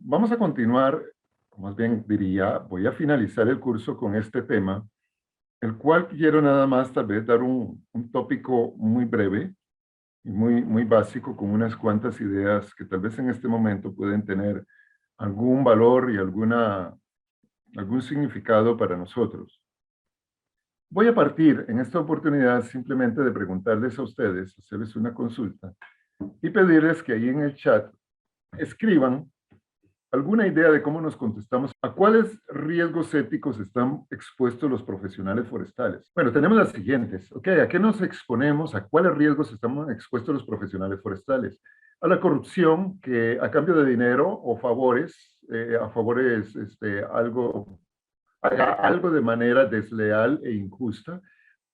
vamos a continuar, o más bien diría, voy a finalizar el curso con este tema, el cual quiero nada más tal vez dar un tópico muy breve y muy básico con unas cuantas ideas que tal vez en este momento pueden tener algún valor y algún significado para nosotros. Voy a partir en esta oportunidad simplemente de preguntarles a ustedes, hacerles una consulta y pedirles que ahí en el chat escriban alguna idea de cómo nos contestamos a cuáles riesgos éticos están expuestos los profesionales forestales. Bueno, tenemos las siguientes. Ok, ¿a qué nos exponemos? ¿A cuáles riesgos estamos expuestos los profesionales forestales? A la corrupción, que a cambio de dinero o favores, algo de manera desleal e injusta,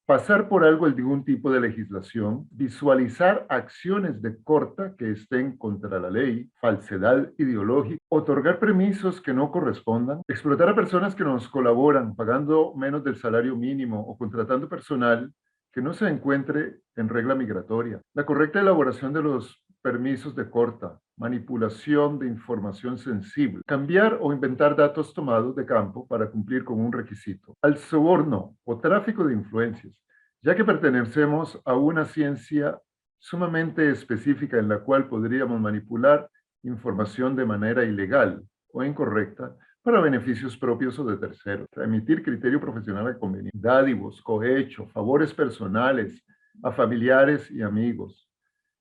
pasar por algún tipo de legislación, visualizar acciones de corta que estén contra la ley, falsedad ideológica, otorgar permisos que no correspondan, explotar a personas que nos colaboran pagando menos del salario mínimo o contratando personal que no se encuentre en regla migratoria, la correcta elaboración de los permisos de corta, manipulación de información sensible, cambiar o inventar datos tomados de campo para cumplir con un requisito, al soborno o tráfico de influencias, ya que pertenecemos a una ciencia sumamente específica en la cual podríamos manipular información de manera ilegal o incorrecta para beneficios propios o de terceros, emitir criterio profesional a conveniencia, dádivos, cohecho, favores personales a familiares y amigos,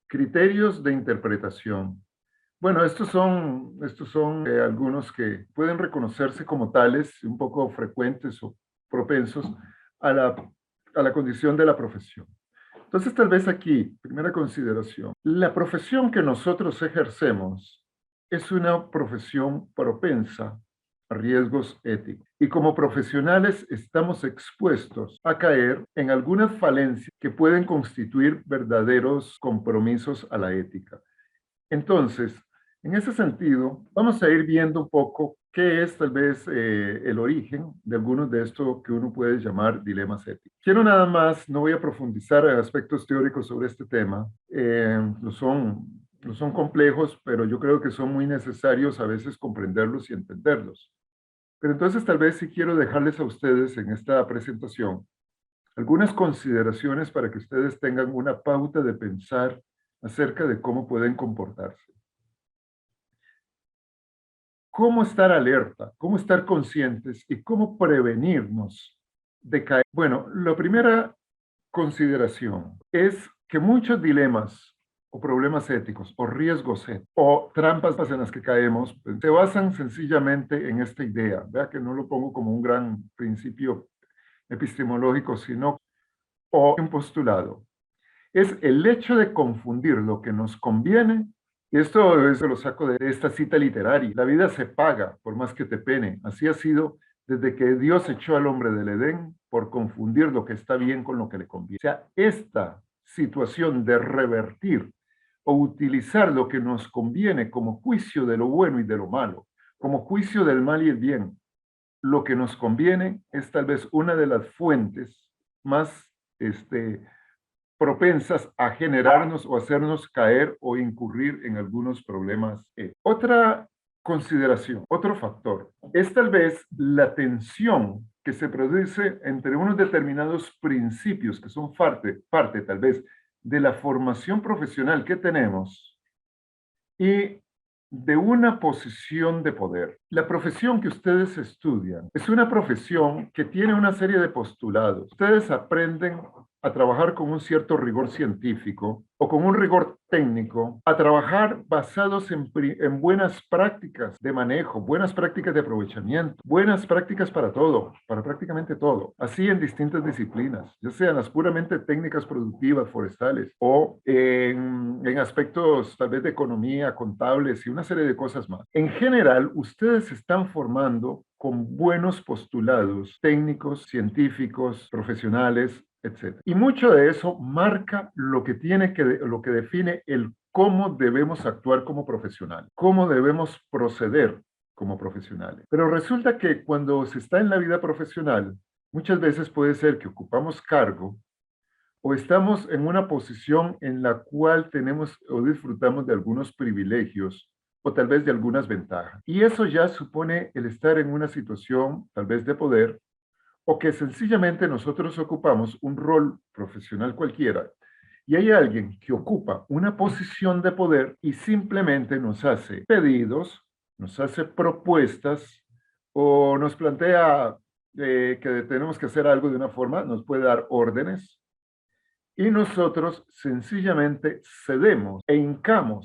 criterios de interpretación. Bueno, estos son algunos que pueden reconocerse como tales, un poco frecuentes o propensos a la condición de la profesión. Entonces, tal vez aquí, primera consideración, la profesión que nosotros ejercemos es una profesión propensa a riesgos éticos. Y como profesionales estamos expuestos a caer en algunas falencias que pueden constituir verdaderos compromisos a la ética. Entonces, en ese sentido, vamos a ir viendo un poco qué es tal vez el origen de algunos de estos que uno puede llamar dilemas éticos. Quiero nada más, no voy a profundizar en aspectos teóricos sobre este tema, no son complejos, pero yo creo que son muy necesarios a veces comprenderlos y entenderlos. Pero entonces tal vez sí quiero dejarles a ustedes en esta presentación algunas consideraciones para que ustedes tengan una pauta de pensar acerca de cómo pueden comportarse. Cómo estar alerta, cómo estar conscientes y cómo prevenirnos de caer. Bueno, la primera consideración es que muchos dilemas o problemas éticos o riesgos éticos o trampas en las que caemos pues, se basan sencillamente en esta idea. Vea que no lo pongo como un gran principio epistemológico, sino o un postulado. Es el hecho de confundir lo que nos conviene. Y esto es, lo saco de esta cita literaria. La vida se paga por más que te pene. Así ha sido desde que Dios echó al hombre del Edén por confundir lo que está bien con lo que le conviene. O sea, esta situación de revertir o utilizar lo que nos conviene como juicio de lo bueno y de lo malo, como juicio del mal y el bien, lo que nos conviene es tal vez una de las fuentes más propensas a generarnos o hacernos caer o incurrir en algunos problemas. Otra consideración, otro factor, es tal vez la tensión que se produce entre unos determinados principios que son parte tal vez de la formación profesional que tenemos y de una posición de poder. La profesión que ustedes estudian es una profesión que tiene una serie de postulados. Ustedes aprenden a trabajar con un cierto rigor científico o con un rigor técnico, a trabajar basados en buenas prácticas de manejo, buenas prácticas de aprovechamiento, buenas prácticas para todo, para prácticamente todo, así en distintas disciplinas, ya sean las puramente técnicas productivas forestales o en aspectos tal vez de economía, contables y una serie de cosas más. En general, ustedes se están formando con buenos postulados técnicos, científicos, profesionales, etc. Y mucho de eso marca lo que define el cómo debemos actuar como profesionales, cómo debemos proceder como profesionales. Pero resulta que cuando se está en la vida profesional, muchas veces puede ser que ocupamos cargo o estamos en una posición en la cual tenemos o disfrutamos de algunos privilegios o tal vez de algunas ventajas. Y eso ya supone el estar en una situación tal vez de poder o que sencillamente nosotros ocupamos un rol profesional cualquiera y hay alguien que ocupa una posición de poder y simplemente nos hace pedidos, nos hace propuestas o nos plantea que tenemos que hacer algo de una forma, nos puede dar órdenes y nosotros sencillamente cedemos e hincamos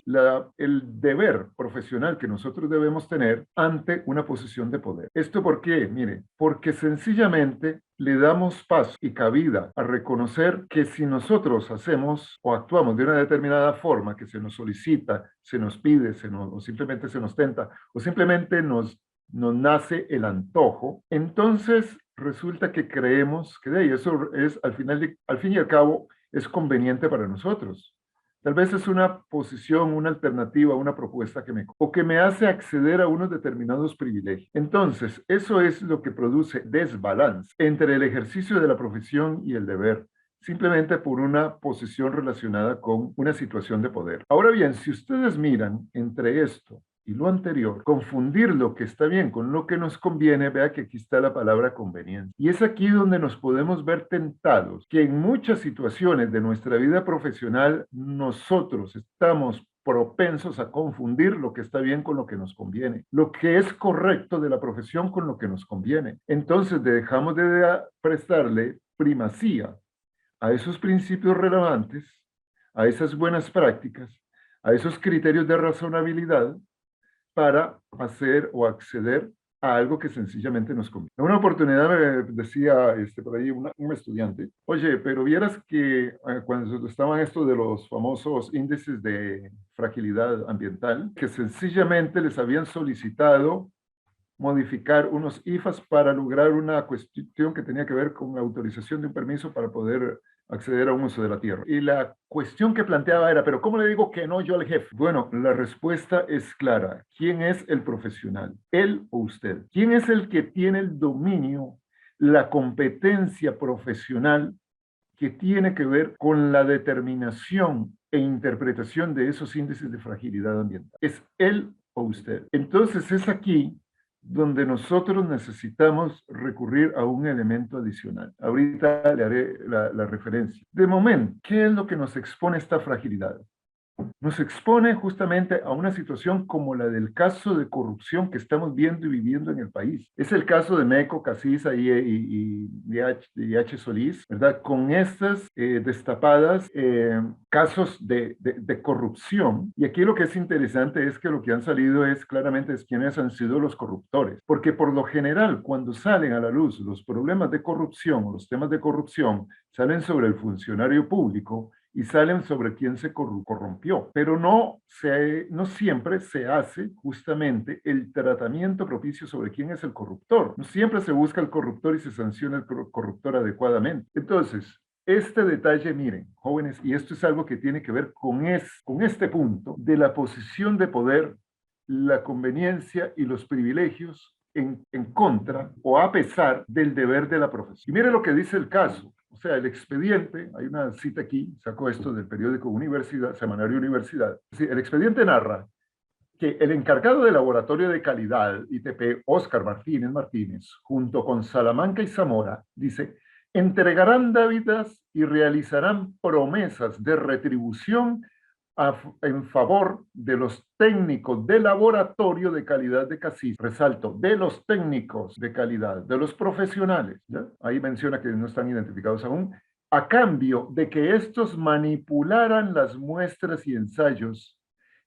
el deber profesional que nosotros debemos tener ante una posición de poder. ¿Esto por qué? Mire, porque sencillamente le damos paso y cabida a reconocer que si nosotros hacemos o actuamos de una determinada forma que se nos solicita, se nos pide, o simplemente se nos tenta, o simplemente nos nace el antojo, entonces resulta que creemos que de ahí eso es al fin y al cabo es conveniente para nosotros. Tal vez es una posición, una alternativa, una propuesta o que me hace acceder a unos determinados privilegios. Entonces, eso es lo que produce desbalance entre el ejercicio de la profesión y el deber, simplemente por una posición relacionada con una situación de poder. Ahora bien, si ustedes miran entre esto y lo anterior, confundir lo que está bien con lo que nos conviene, vea que aquí está la palabra conveniencia. Y es aquí donde nos podemos ver tentados, que en muchas situaciones de nuestra vida profesional nosotros estamos propensos a confundir lo que está bien con lo que nos conviene, lo que es correcto de la profesión con lo que nos conviene. Entonces dejamos de prestarle primacía a esos principios relevantes, a esas buenas prácticas, a esos criterios de razonabilidad, para hacer o acceder a algo que sencillamente nos conviene. En una oportunidad me decía por ahí un estudiante, oye, pero vieras que cuando estaban esto de los famosos índices de fragilidad ambiental, que sencillamente les habían solicitado modificar unos IFAs para lograr una cuestión que tenía que ver con la autorización de un permiso para poder acceder a un uso de la tierra. Y la cuestión que planteaba era, pero ¿cómo le digo que no yo al jefe? Bueno, la respuesta es clara. ¿Quién es el profesional? ¿Él o usted? ¿Quién es el que tiene el dominio, la competencia profesional que tiene que ver con la determinación e interpretación de esos índices de fragilidad ambiental? ¿Es él o usted? Entonces es aquí donde nosotros necesitamos recurrir a un elemento adicional. Ahorita le haré la referencia. De momento, ¿qué es lo que nos expone esta fragilidad? Nos expone justamente a una situación como la del caso de corrupción que estamos viendo y viviendo en el país. Es el caso de Meco, Casisa y H. Solís, ¿verdad? Con estas destapadas casos de corrupción. Y aquí lo que es interesante es que lo que han salido es claramente es quiénes han sido los corruptores. Porque por lo general, cuando salen a la luz los problemas de corrupción o los temas de corrupción, salen sobre el funcionario público y salen sobre quién se corrompió. Pero no siempre se hace justamente el tratamiento propicio sobre quién es el corruptor. No siempre se busca el corruptor y se sanciona el corruptor adecuadamente. Entonces, este detalle, miren, jóvenes, y esto es algo que tiene que ver con este punto de la posición de poder, la conveniencia y los privilegios en contra o a pesar del deber de la profesión. Y mire lo que dice el caso. O sea, el expediente, hay una cita aquí, saco esto del periódico Universidad, Semanario Universidad. Sí, el expediente narra que el encargado del laboratorio de calidad, ITP, Óscar Martínez, junto con Salamanca y Zamora, dice, entregarán dávidas y realizarán promesas de retribución en favor de los técnicos de laboratorio de calidad de Cassis. Resalto, de los técnicos de calidad, de los profesionales. ¿Ya? Ahí menciona que no están identificados aún, a cambio de que estos manipularan las muestras y ensayos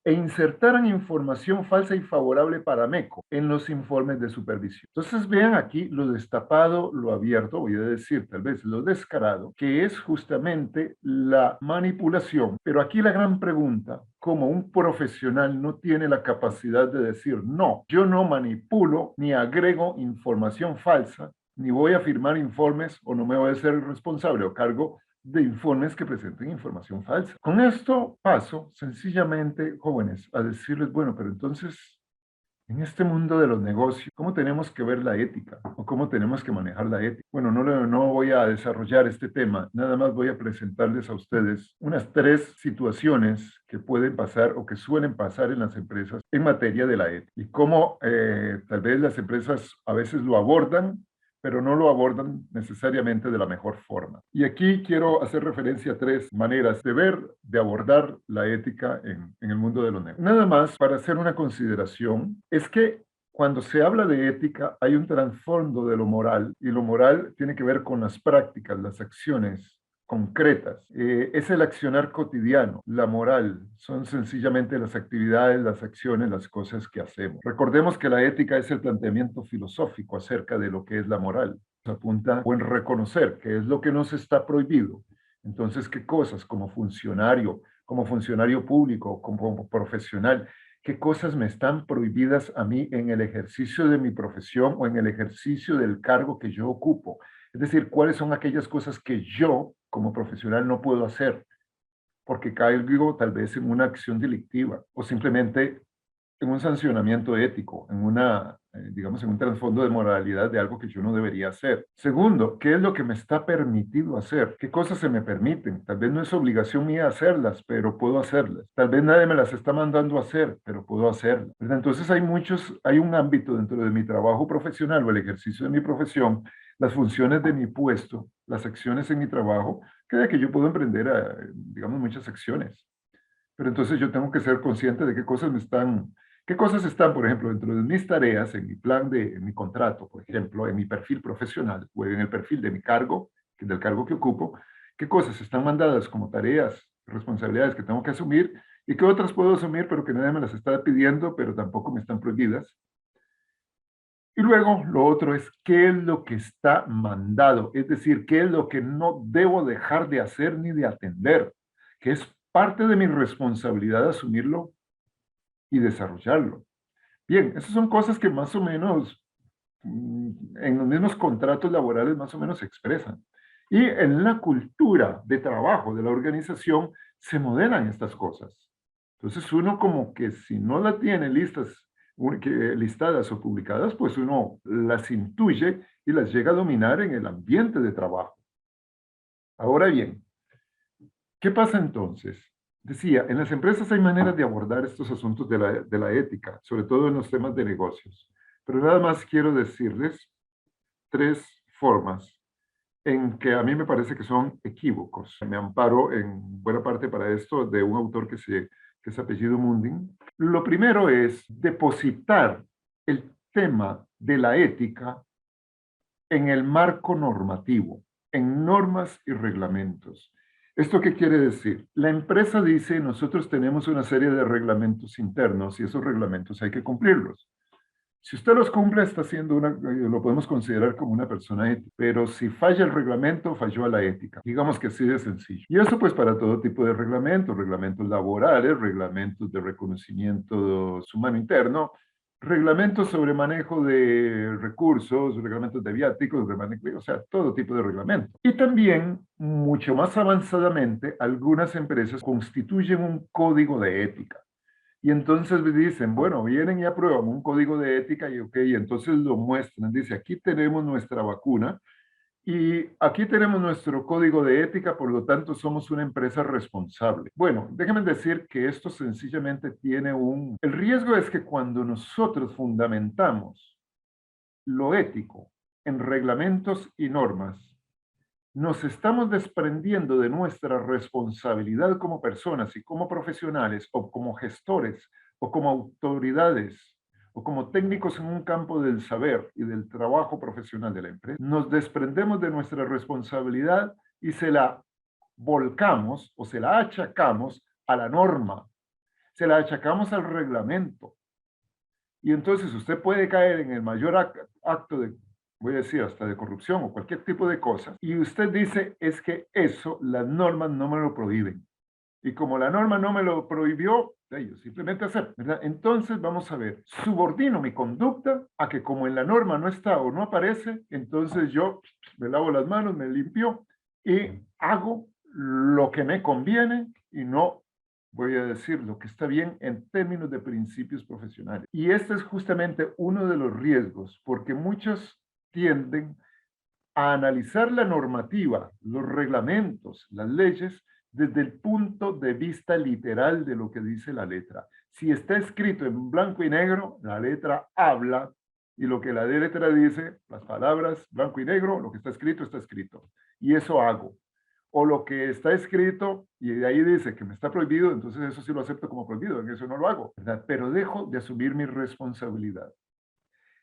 e insertaran información falsa y favorable para MECO en los informes de supervisión. Entonces vean aquí lo destapado, lo abierto, voy a decir tal vez lo descarado, que es justamente la manipulación. Pero aquí la gran pregunta, como un profesional no tiene la capacidad de decir, no, yo no manipulo ni agrego información falsa, ni voy a firmar informes o no me voy a ser responsable o cargo de informes que presenten información falsa. Con esto paso sencillamente, jóvenes, a decirles, bueno, pero entonces, En este mundo de los negocios, ¿cómo tenemos que ver la ética? ¿O cómo tenemos que manejar la ética? Bueno, no voy a desarrollar este tema, nada más voy a presentarles a ustedes unas 3 situaciones que pueden pasar o que suelen pasar en las empresas en materia de la ética. Y cómo tal vez las empresas a veces lo abordan, pero no lo abordan necesariamente de la mejor forma. Y aquí quiero hacer referencia a 3 maneras de ver, de abordar la ética en el mundo de los negocios. Nada más para hacer una consideración, es que cuando se habla de ética hay un trasfondo de lo moral, y lo moral tiene que ver con las prácticas, las acciones concretas. Es el accionar cotidiano. La moral son sencillamente las actividades, las acciones, las cosas que hacemos. Recordemos que la ética es el planteamiento filosófico acerca de lo que es la moral. Apunta o en reconocer qué es lo que nos está prohibido. Entonces, qué cosas como funcionario público, como profesional, qué cosas me están prohibidas a mí en el ejercicio de mi profesión o en el ejercicio del cargo que yo ocupo. Es decir, cuáles son aquellas cosas que yo como profesional no puedo hacer porque caigo tal vez en una acción delictiva o simplemente en un sancionamiento ético, digamos, en un trasfondo de moralidad de algo que yo no debería hacer. Segundo, ¿qué es lo que me está permitido hacer? ¿Qué cosas se me permiten? Tal vez no es obligación mía hacerlas, pero puedo hacerlas. Tal vez nadie me las está mandando a hacer, pero puedo hacerlas. Entonces hay un ámbito dentro de mi trabajo profesional o el ejercicio de mi profesión, las funciones de mi puesto, las acciones en mi trabajo, que yo puedo emprender, digamos, muchas acciones. Pero entonces yo tengo que ser consciente de qué cosas están, por ejemplo, dentro de mis tareas, en mi en mi contrato, por ejemplo, en mi perfil profesional o en el perfil de mi cargo, del cargo que ocupo, qué cosas están mandadas como tareas, responsabilidades que tengo que asumir y qué otras puedo asumir, pero que nadie me las está pidiendo, pero tampoco me están prohibidas. Y luego lo otro es qué es lo que está mandado, es decir, qué es lo que no debo dejar de hacer ni de atender, que es parte de mi responsabilidad asumirlo y desarrollarlo. Bien, esas son cosas que más o menos en los mismos contratos laborales más o menos se expresan. Y en la cultura de trabajo de la organización se modelan estas cosas. Entonces uno como que si no la tiene listadas o publicadas, pues uno las intuye y las llega a dominar en el ambiente de trabajo. Ahora bien, ¿qué pasa entonces? Decía, en las empresas hay maneras de abordar estos asuntos de la ética, sobre todo en los temas de negocios. Pero nada más quiero decirles 3 formas en que a mí me parece que son equívocos. Me amparo en buena parte para esto de un autor que es apellido Munding. Lo primero es depositar el tema de la ética en el marco normativo, en normas y reglamentos. ¿Esto qué quiere decir? La empresa dice, nosotros tenemos una serie de reglamentos internos y esos reglamentos hay que cumplirlos. Si usted los cumple, lo podemos considerar como una persona ética, pero si falla el reglamento, falló a la ética. Digamos que así de sencillo. Y eso pues para todo tipo de reglamentos laborales, reglamentos de reconocimiento humano interno, reglamentos sobre manejo de recursos, reglamentos de viáticos, o sea, todo tipo de reglamentos. Y también, mucho más avanzadamente, algunas empresas constituyen un código de ética. Y entonces me dicen, bueno, vienen y aprueban un código de ética y ok, y entonces lo muestran. Dice, aquí tenemos nuestra vacuna y aquí tenemos nuestro código de ética, por lo tanto somos una empresa responsable. Bueno, déjenme decir que esto sencillamente tiene El riesgo es que cuando nosotros fundamentamos lo ético en reglamentos y normas, nos estamos desprendiendo de nuestra responsabilidad como personas y como profesionales o como gestores o como autoridades o como técnicos en un campo del saber y del trabajo profesional de la empresa. Nos desprendemos de nuestra responsabilidad y se la volcamos o se la achacamos a la norma, se la achacamos al reglamento. Y entonces usted puede caer en el mayor acto de, voy a decir, hasta de corrupción o cualquier tipo de cosa, y usted dice, es que eso las normas no me lo prohíben. Y como la norma no me lo prohibió, yo simplemente acepto, ¿verdad? Entonces vamos a ver, subordino mi conducta a que como en la norma no está o no aparece, entonces yo me lavo las manos, me limpio y hago lo que me conviene y no voy a decir lo que está bien en términos de principios profesionales. Y este es justamente uno de los riesgos, porque muchos tienden a analizar la normativa, los reglamentos, las leyes, desde el punto de vista literal de lo que dice la letra. Si está escrito en blanco y negro, la letra habla, y lo que la letra dice, las palabras blanco y negro, lo que está escrito, está escrito. Y eso hago. O lo que está escrito y de ahí dice que me está prohibido, entonces eso sí lo acepto como prohibido, en eso no lo hago, ¿verdad? Pero dejo de asumir mi responsabilidad.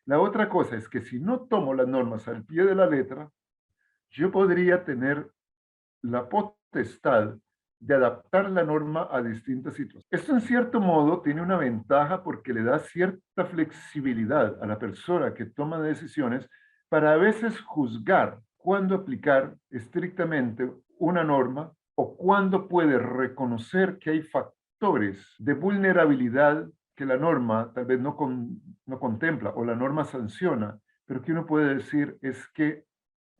La otra cosa es que si no tomo las normas al pie de la letra, yo podría tener la potestad de adaptar la norma a distintas situaciones. Esto en cierto modo tiene una ventaja porque le da cierta flexibilidad a la persona que toma decisiones para a veces juzgar cuándo aplicar estrictamente una norma o cuándo puede reconocer que hay factores de vulnerabilidad que la norma tal vez no contempla o la norma sanciona, pero que uno puede decir es que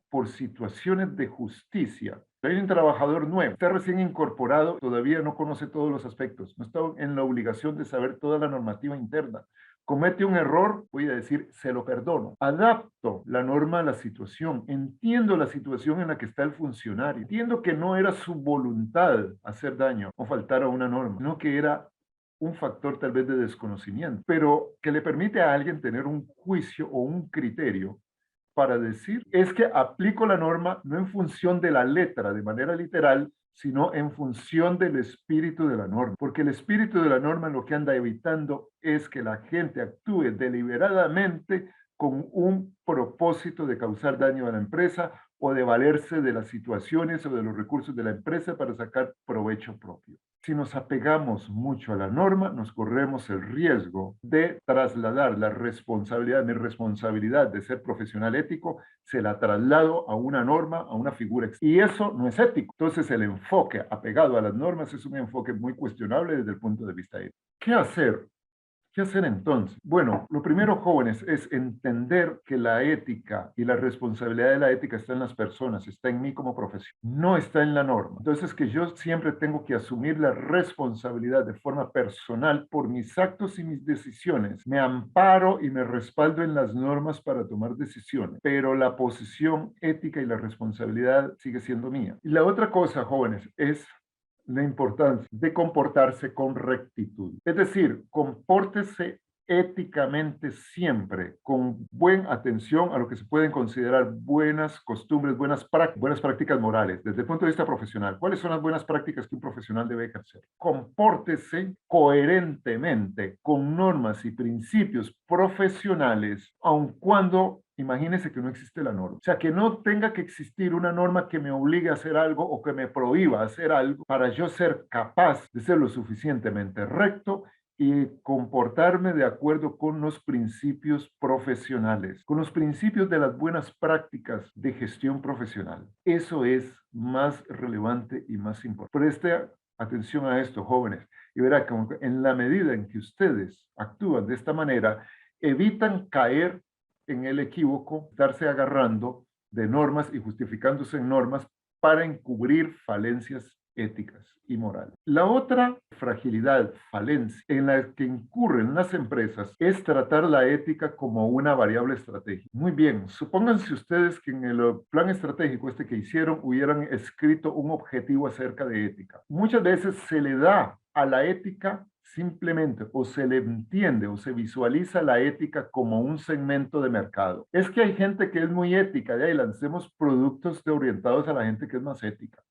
por situaciones de justicia. Hay un trabajador nuevo, está recién incorporado, todavía no conoce todos los aspectos, no está en la obligación de saber toda la normativa interna. Comete un error, voy a decir, se lo perdono. Adapto la norma a la situación, entiendo la situación en la que está el funcionario, entiendo que no era su voluntad hacer daño o faltar a una norma, sino que era un factor tal vez de desconocimiento, pero que le permite a alguien tener un juicio o un criterio para decir es que aplico la norma no en función de la letra de manera literal, sino en función del espíritu de la norma. Porque el espíritu de la norma lo que anda evitando es que la gente actúe deliberadamente con un propósito de causar daño a la empresa o de valerse de las situaciones o de los recursos de la empresa para sacar provecho propio. Si nos apegamos mucho a la norma, nos corremos el riesgo de trasladar la responsabilidad, mi responsabilidad de ser profesional ético, se la traslado a una norma, a una figura. Y eso no es ético. Entonces el enfoque apegado a las normas es un enfoque muy cuestionable desde el punto de vista ético. ¿Qué hacer? ¿Qué hacer entonces? Bueno, lo primero, jóvenes, es entender que la ética y la responsabilidad de la ética está en las personas, está en mí como profesión, no está en la norma. Entonces, que yo siempre tengo que asumir la responsabilidad de forma personal por mis actos y mis decisiones. Me amparo y me respaldo en las normas para tomar decisiones, pero la posición ética y la responsabilidad sigue siendo mía. Y la otra cosa, jóvenes, es la importancia de comportarse con rectitud. Es decir, compórtese éticamente siempre, con buena atención a lo que se pueden considerar buenas costumbres, buenas prácticas morales, desde el punto de vista profesional. ¿Cuáles son las buenas prácticas que un profesional debe ejercer? Compórtese coherentemente con normas y principios profesionales, aun cuando imagínese que no existe la norma. O sea, que no tenga que existir una norma que me obligue a hacer algo o que me prohíba hacer algo para yo ser capaz de ser lo suficientemente recto y comportarme de acuerdo con los principios profesionales, con los principios de las buenas prácticas de gestión profesional. Eso es más relevante y más importante. Preste atención a esto, jóvenes, y verá que en la medida en que ustedes actúan de esta manera, evitan caer en el equívoco, estarse agarrando de normas y justificándose en normas para encubrir falencias éticas y morales. La otra fragilidad, falencia, en la que incurren las empresas es tratar la ética como una variable estratégica. Muy bien, supónganse ustedes que en el plan estratégico este que hicieron hubieran escrito un objetivo acerca de ética. Muchas veces se le da a la ética simplemente o se le entiende o se visualiza la ética como un segmento de mercado. Es que hay gente que es muy ética, y lancemos productos orientados a la gente que es más ética.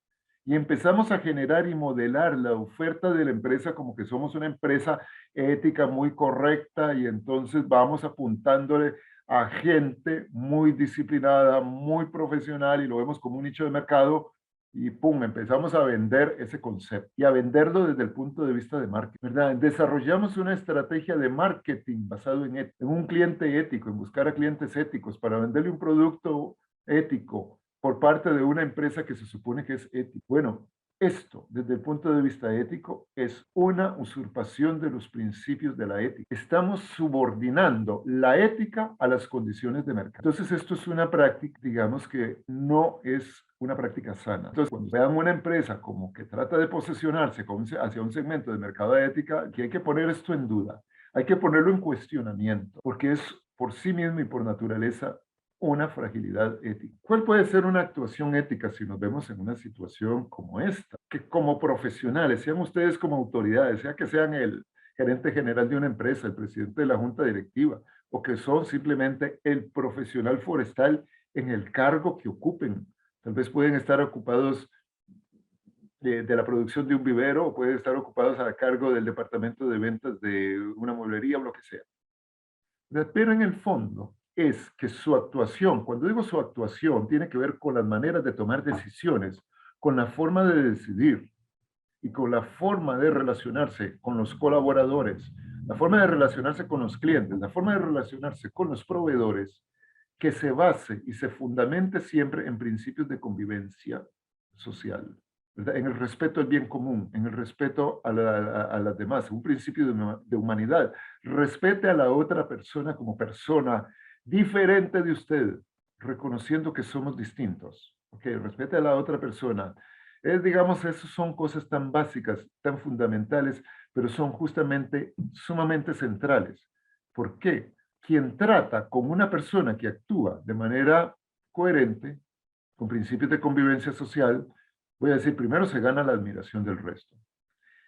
Y empezamos a generar y modelar la oferta de la empresa como que somos una empresa ética muy correcta y entonces vamos apuntándole a gente muy disciplinada, muy profesional y lo vemos como un nicho de mercado y pum, empezamos a vender ese concepto y a venderlo desde el punto de vista de marketing, ¿verdad? Desarrollamos una estrategia de marketing basado en un cliente ético, en buscar a clientes éticos para venderle un producto ético por parte de una empresa que se supone que es ética. Bueno, esto, desde el punto de vista ético, es una usurpación de los principios de la ética. Estamos subordinando la ética a las condiciones de mercado. Entonces, esto es una práctica, digamos, que no es una práctica sana. Entonces, cuando vean una empresa como que trata de posesionarse hacia un segmento de mercado de ética, que hay que poner esto en duda, hay que ponerlo en cuestionamiento, porque es por sí mismo y por naturaleza una fragilidad ética. ¿Cuál puede ser una actuación ética si nos vemos en una situación como esta? Que como profesionales, sean ustedes como autoridades, sea que sean el gerente general de una empresa, el presidente de la junta directiva, o que son simplemente el profesional forestal en el cargo que ocupen. Tal vez pueden estar ocupados de la producción de un vivero o pueden estar ocupados a cargo del departamento de ventas de una mueblería o lo que sea. Pero en el fondo es que su actuación, cuando digo su actuación, tiene que ver con las maneras de tomar decisiones, con la forma de decidir y con la forma de relacionarse con los colaboradores, la forma de relacionarse con los clientes, la forma de relacionarse con los proveedores, que se base y se fundamente siempre en principios de convivencia social, ¿verdad? En el respeto al bien común, en el respeto a las demás, un principio de humanidad. Respete a la otra persona como persona diferente de usted, reconociendo que somos distintos. Okay, respete a la otra persona. Digamos, esas son cosas tan básicas, tan fundamentales, pero son justamente sumamente centrales. ¿Por qué? Quien trata con una persona que actúa de manera coherente, con principios de convivencia social, voy a decir, primero se gana la admiración del resto.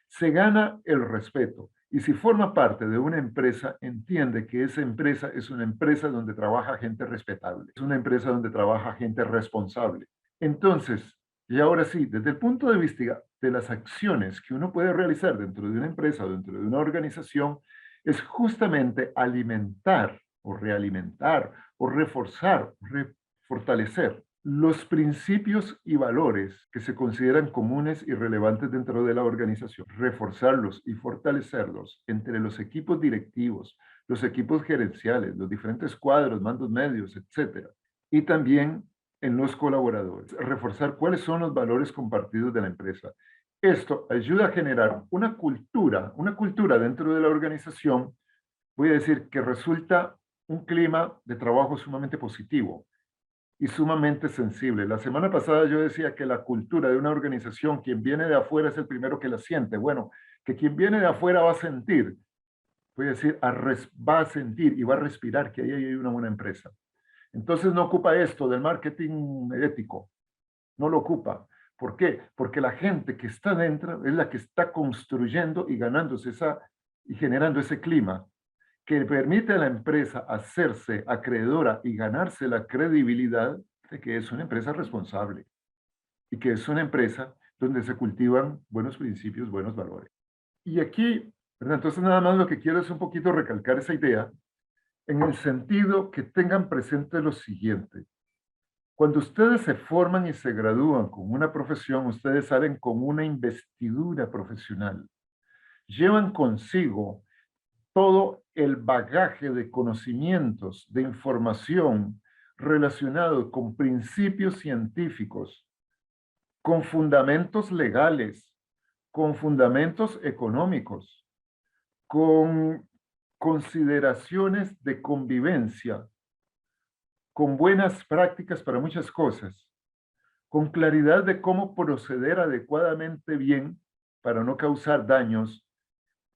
Se gana el respeto. Y si forma parte de una empresa, entiende que esa empresa es una empresa donde trabaja gente respetable, es una empresa donde trabaja gente responsable. Entonces, y ahora sí, desde el punto de vista de las acciones que uno puede realizar dentro de una empresa o dentro de una organización, es justamente alimentar o realimentar o reforzar, fortalecer los principios y valores que se consideran comunes y relevantes dentro de la organización, reforzarlos y fortalecerlos entre los equipos directivos, los equipos gerenciales, los diferentes cuadros, mandos medios, etcétera, y también en los colaboradores, reforzar cuáles son los valores compartidos de la empresa. Esto ayuda a generar una cultura dentro de la organización, voy a decir que resulta un clima de trabajo sumamente positivo y sumamente sensible. La semana pasada yo decía que la cultura de una organización, quien viene de afuera es el primero que la siente. Bueno, que quien viene de afuera va a sentir, voy a decir, va a sentir y va a respirar que ahí hay una buena empresa. Entonces no ocupa esto del marketing ético, no lo ocupa. ¿Por qué? Porque la gente que está dentro es la que está construyendo y ganándose y generando ese clima que permite a la empresa hacerse acreedora y ganarse la credibilidad de que es una empresa responsable y que es una empresa donde se cultivan buenos principios, buenos valores. Y aquí, ¿verdad? Entonces nada más lo que quiero es un poquito recalcar esa idea en el sentido que tengan presente lo siguiente. Cuando ustedes se forman y se gradúan con una profesión, ustedes salen con una investidura profesional. Llevan consigo todo el bagaje de conocimientos, de información relacionado con principios científicos, con fundamentos legales, con fundamentos económicos, con consideraciones de convivencia, con buenas prácticas para muchas cosas, con claridad de cómo proceder adecuadamente bien para no causar daños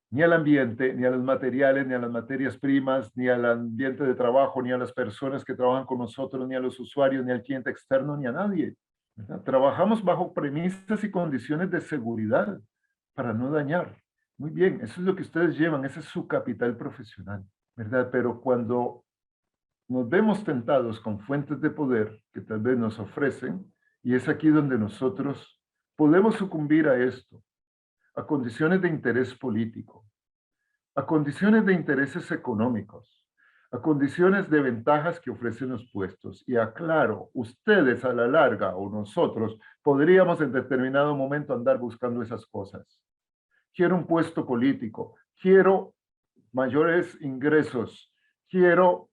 ni al ambiente, ni a los materiales, ni a las materias primas, ni al ambiente de trabajo, ni a las personas que trabajan con nosotros, ni a los usuarios, ni al cliente externo, ni a nadie, ¿verdad? Trabajamos bajo premisas y condiciones de seguridad para no dañar. Muy bien, eso es lo que ustedes llevan, ese es su capital profesional, ¿verdad? Pero cuando nos vemos tentados con fuentes de poder que tal vez nos ofrecen, y es aquí donde nosotros podemos sucumbir a esto, a condiciones de interés político, a condiciones de intereses económicos, a condiciones de ventajas que ofrecen los puestos. Y aclaro, ustedes a la larga o nosotros podríamos en determinado momento andar buscando esas cosas. Quiero un puesto político, quiero mayores ingresos, quiero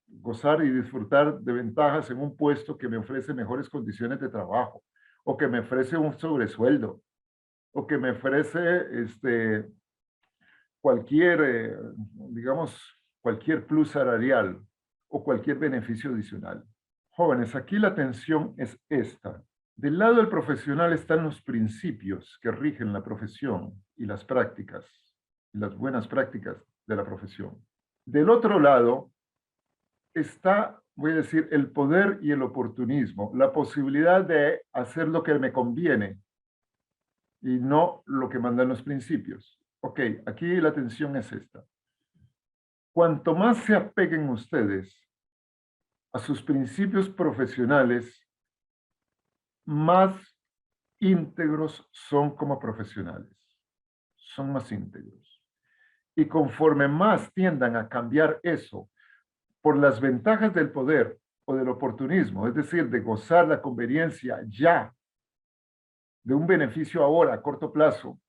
gozar y disfrutar de ventajas en un puesto que me ofrece mejores condiciones de trabajo, o que me ofrece un sobresueldo, o que me ofrece cualquier, digamos, cualquier plus salarial o cualquier beneficio adicional. Jóvenes, aquí la tensión es esta. Del lado del profesional están los principios que rigen la profesión y las prácticas, las buenas prácticas de la profesión. Del otro lado está, voy a decir, el poder y el oportunismo, la posibilidad de hacer lo que me conviene y no lo que mandan los principios. Ok, aquí la tensión es esta. Cuanto más se apeguen ustedes a sus principios profesionales, más íntegros son como profesionales. Son más íntegros. Y conforme más tiendan a cambiar eso por las ventajas del poder o del oportunismo, es decir, de gozar la conveniencia ya, de un beneficio ahora a corto plazo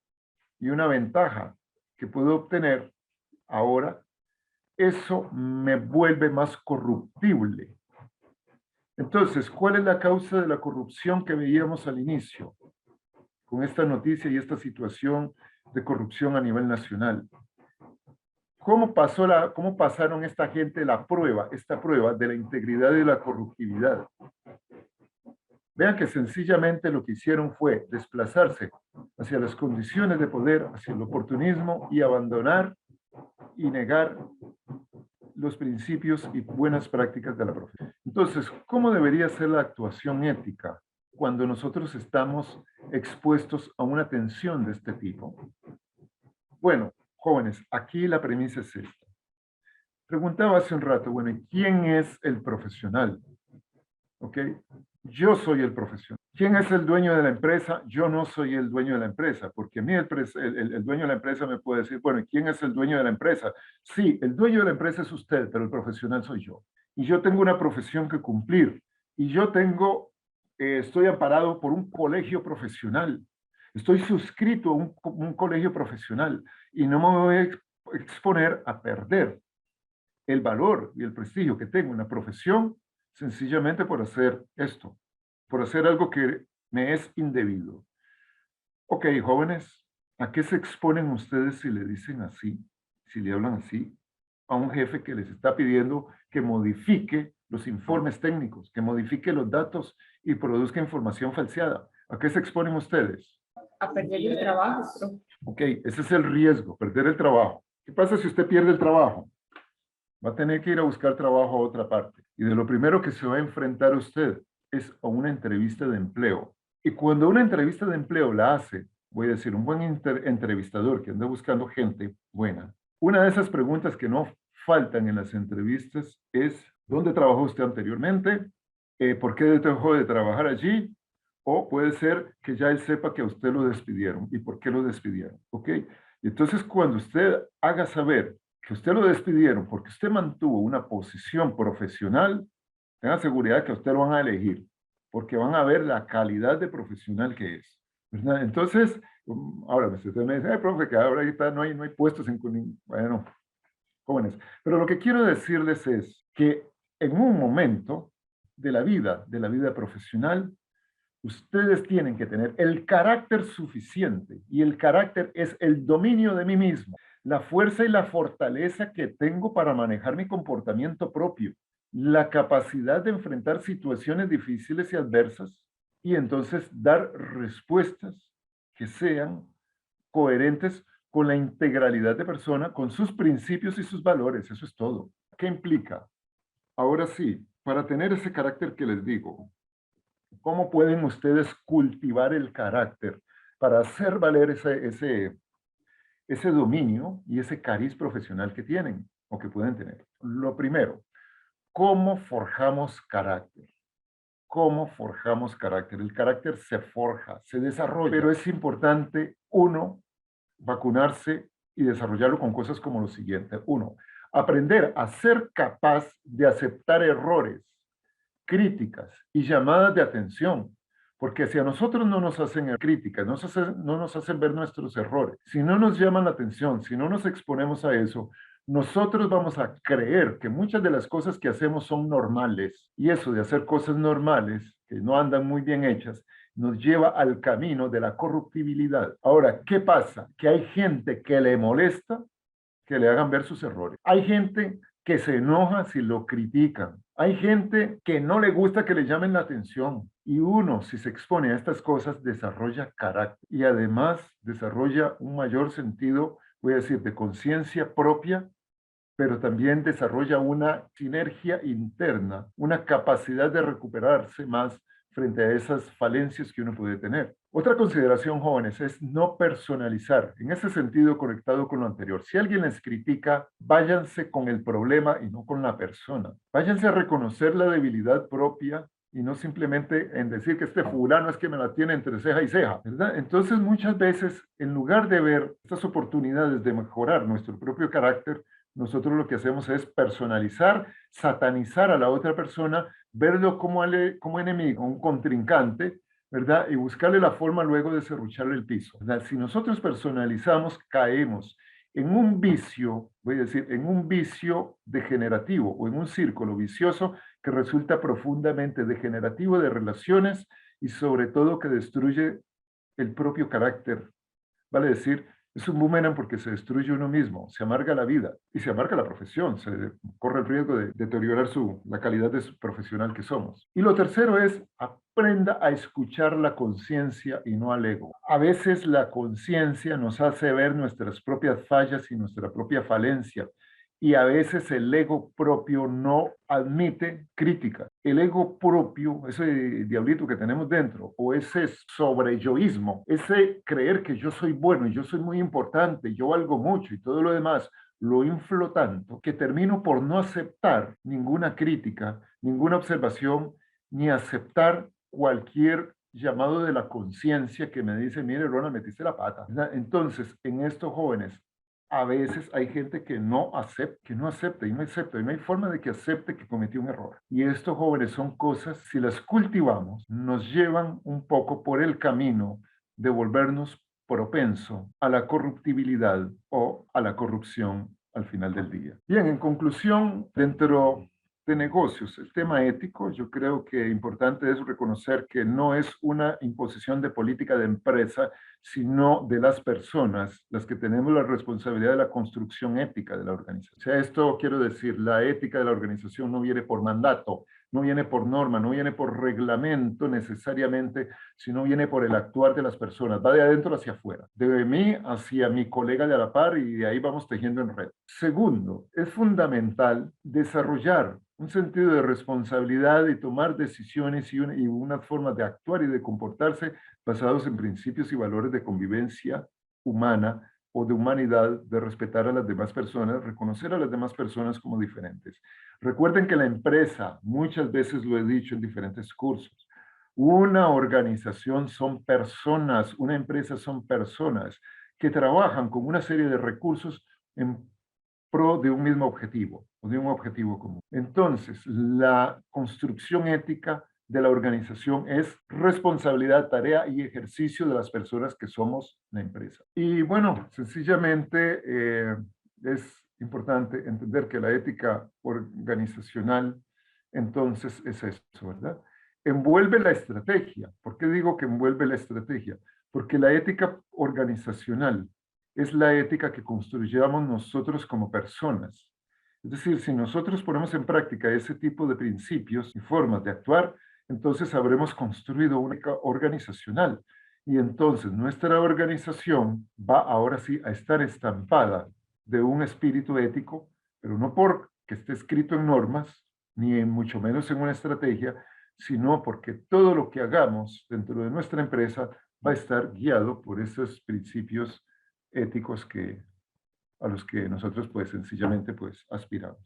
y una ventaja que puedo obtener ahora, eso me vuelve más corruptible. Entonces, ¿cuál es la causa de la corrupción que veíamos al inicio? Con esta noticia y esta situación de corrupción a nivel nacional. ¿Cómo pasaron esta gente esta prueba de la integridad y la corruptividad? Vean que sencillamente lo que hicieron fue desplazarse hacia las condiciones de poder, hacia el oportunismo y abandonar y negar los principios y buenas prácticas de la profesión. Entonces, ¿cómo debería ser la actuación ética cuando nosotros estamos expuestos a una tensión de este tipo? Bueno, jóvenes, aquí la premisa es esta. Preguntaba hace un rato, bueno, ¿y quién es el profesional? ¿Ok? Yo soy el profesional. ¿Quién es el dueño de la empresa? Yo no soy el dueño de la empresa, porque a mí el dueño de la empresa me puede decir, bueno, ¿y quién es el dueño de la empresa? Sí, el dueño de la empresa es usted, pero el profesional soy yo. Y yo tengo una profesión que cumplir. Y yo estoy amparado por un colegio profesional. Estoy suscrito a un colegio profesional y no me voy a exponer a perder el valor y el prestigio que tengo en la profesión sencillamente por hacer esto, por hacer algo que me es indebido. Ok, jóvenes, ¿a qué se exponen ustedes si le dicen así, si le hablan así a un jefe que les está pidiendo que modifique los informes técnicos, que modifique los datos y produzca información falseada? ¿A qué se exponen ustedes? A perder el trabajo. Ok, ese es el riesgo, perder el trabajo. ¿Qué pasa si usted pierde el trabajo? Va a tener que ir a buscar trabajo a otra parte. Y de lo primero que se va a enfrentar usted es a una entrevista de empleo. Y cuando una entrevista de empleo la hace, voy a decir, un buen entrevistador que anda buscando gente buena, una de esas preguntas que no faltan en las entrevistas es, ¿dónde trabajó usted anteriormente? ¿Por qué dejó de trabajar allí? O puede ser que ya él sepa que a usted lo despidieron. ¿Y por qué lo despidieron? ¿Ok? Y entonces cuando usted haga saber que usted lo despidieron porque usted mantuvo una posición profesional, tenga seguridad que a usted lo van a elegir, porque van a ver la calidad de profesional que es. ¿Verdad? Entonces, ahora usted me dice, profe, que ahora ahorita no hay puestos en... Bueno, jóvenes. Pero lo que quiero decirles es que en un momento de la vida profesional, ustedes tienen que tener el carácter suficiente, y el carácter es el dominio de mí mismo, la fuerza y la fortaleza que tengo para manejar mi comportamiento propio, la capacidad de enfrentar situaciones difíciles y adversas, y entonces dar respuestas que sean coherentes con la integralidad de persona, con sus principios y sus valores. Eso es todo. ¿Qué implica? Ahora sí, para tener ese carácter que les digo, ¿cómo pueden ustedes cultivar el carácter para hacer valer ese dominio y ese cariz profesional que tienen o que pueden tener? Lo primero, ¿cómo forjamos carácter? ¿Cómo forjamos carácter? El carácter se forja, se desarrolla, pero es importante, uno, vacunarse y desarrollarlo con cosas como lo siguiente. Uno, aprender a ser capaz de aceptar errores, críticas y llamadas de atención, porque si a nosotros no nos hacen críticas, no nos hacen ver nuestros errores, si no nos llaman la atención, si no nos exponemos a eso, nosotros vamos a creer que muchas de las cosas que hacemos son normales, y eso de hacer cosas normales, que no andan muy bien hechas, nos lleva al camino de la corruptibilidad. Ahora, ¿qué pasa? Que hay gente que le molesta que le hagan ver sus errores. Hay gente que se enoja si lo critican. Hay gente que no le gusta que le llamen la atención y uno, si se expone a estas cosas, desarrolla carácter y además desarrolla un mayor sentido, voy a decir, de conciencia propia, pero también desarrolla una sinergia interna, una capacidad de recuperarse más frente a esas falencias que uno puede tener. Otra consideración, jóvenes, es no personalizar. En ese sentido, conectado con lo anterior, si alguien les critica, váyanse con el problema y no con la persona. Váyanse a reconocer la debilidad propia y no simplemente en decir que este fulano es que me la tiene entre ceja y ceja, ¿verdad? Entonces, muchas veces, en lugar de ver estas oportunidades de mejorar nuestro propio carácter, nosotros lo que hacemos es personalizar, satanizar a la otra persona, verlo como enemigo, un contrincante, ¿verdad? Y buscarle la forma luego de serrucharle el piso, ¿verdad? Si nosotros personalizamos, caemos en un vicio, voy a decir, en un vicio degenerativo o en un círculo vicioso que resulta profundamente degenerativo de relaciones y sobre todo que destruye el propio carácter. Vale decir, es un boomerang porque se destruye uno mismo, se amarga la vida y se amarga la profesión, se corre el riesgo de deteriorar la calidad de profesional que somos. Y lo tercero es, aprenda a escuchar la conciencia y no al ego. A veces la conciencia nos hace ver nuestras propias fallas y nuestra propia falencia. Y a veces el ego propio no admite crítica. El ego propio, ese diablito que tenemos dentro, o ese sobreyoísmo, ese creer que yo soy bueno y yo soy muy importante, yo valgo mucho y todo lo demás, lo inflo tanto que termino por no aceptar ninguna crítica, ninguna observación, ni aceptar cualquier llamado de la conciencia que me dice, mire, Ronald, metiste la pata. Entonces, en estos jóvenes, a veces hay gente que no acepta, y no hay forma de que acepte que cometió un error. Y estos jóvenes son cosas, si las cultivamos, nos llevan un poco por el camino de volvernos propenso a la corruptibilidad o a la corrupción al final del día. Bien, en conclusión, dentro de negocios, el tema ético, yo creo que importante es reconocer que no es una imposición de política de empresa, sino de las personas, las que tenemos la responsabilidad de la construcción ética de la organización. O sea, esto quiero decir, la ética de la organización no viene por mandato, no viene por norma, no viene por reglamento necesariamente, sino viene por el actuar de las personas, va de adentro hacia afuera, de mí hacia mi colega de a la par y de ahí vamos tejiendo en red. Segundo, es fundamental desarrollar un sentido de responsabilidad y tomar decisiones y unas formas de actuar y de comportarse basados en principios y valores de convivencia humana o de humanidad, de respetar a las demás personas, reconocer a las demás personas como diferentes. Recuerden que la empresa, muchas veces lo he dicho en diferentes cursos, una organización son personas, una empresa son personas que trabajan con una serie de recursos en pro de un mismo objetivo o de un objetivo común. Entonces, la construcción ética de la organización es responsabilidad, tarea y ejercicio de las personas que somos la empresa. Y bueno, sencillamente es importante entender que la ética organizacional entonces es eso, ¿verdad? Envuelve la estrategia. ¿Por qué digo que envuelve la estrategia? Porque la ética organizacional es la ética que construyamos nosotros como personas. Es decir, si nosotros ponemos en práctica ese tipo de principios y formas de actuar, entonces habremos construido una ética organizacional. Y entonces nuestra organización va ahora sí a estar estampada de un espíritu ético, pero no porque esté escrito en normas, ni mucho menos en una estrategia, sino porque todo lo que hagamos dentro de nuestra empresa va a estar guiado por esos principios éticos a los que nosotros pues sencillamente pues aspiramos.